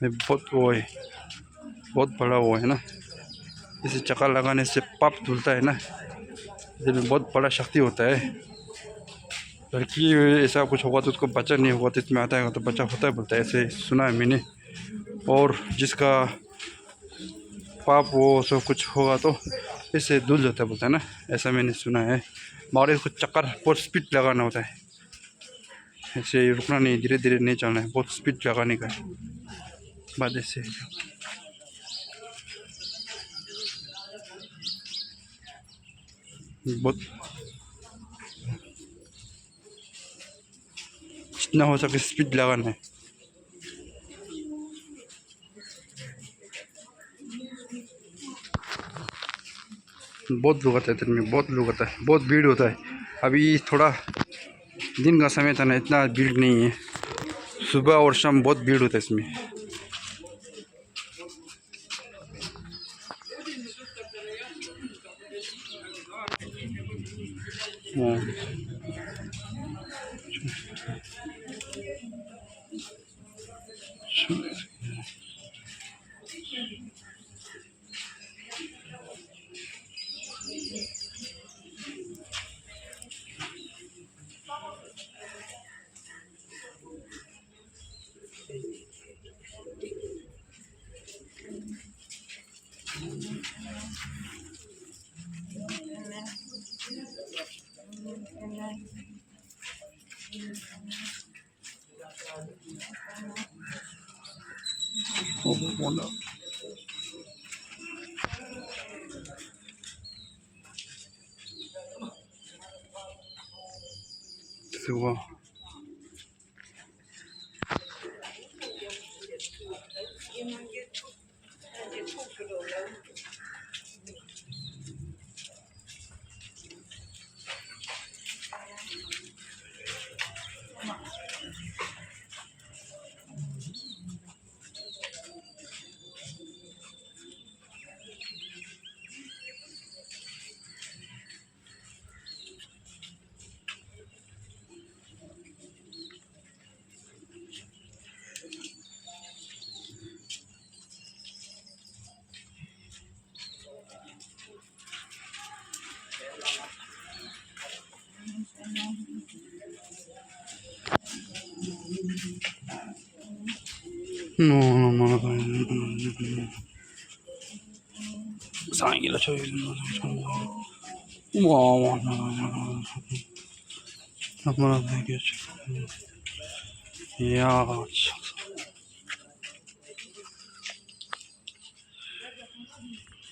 में बहुत वो है, बहुत बड़ा वो है ना। इसे चक्कर लगाने से पाप धुलता है ना, इसमें बहुत बड़ा शक्ति होता है। लड़की ऐसा कुछ होगा तो उसको बच्चा नहीं होगा तो इसमें आता है तो बच्चा होता है बोलता है, ऐसे सुना है मैंने। और जिसका पाप वो सब कुछ होगा तो इससे धुल जाता है बोलता है ना, ऐसा मैंने सुना है। मगर इसको चक्कर बहुत स्पीड लगाना होता है, ऐसे रुकना नहीं, धीरे धीरे नहीं चलना है, बहुत स्पीड लगाने का है बाद ऐसे। बहुत जितना हो सके स्पीड लगाना है। बहुत लोग आता है इधर में, बहुत लोग आता है, बहुत भीड़ होता है। अभी थोड़ा दिन का समय था ना, इतना भीड़ नहीं है। सुबह और शाम बहुत भीड़ होता है इसमें। हाँ। सुबह 상이라 저기 우와 한번 얘기해줘. 이야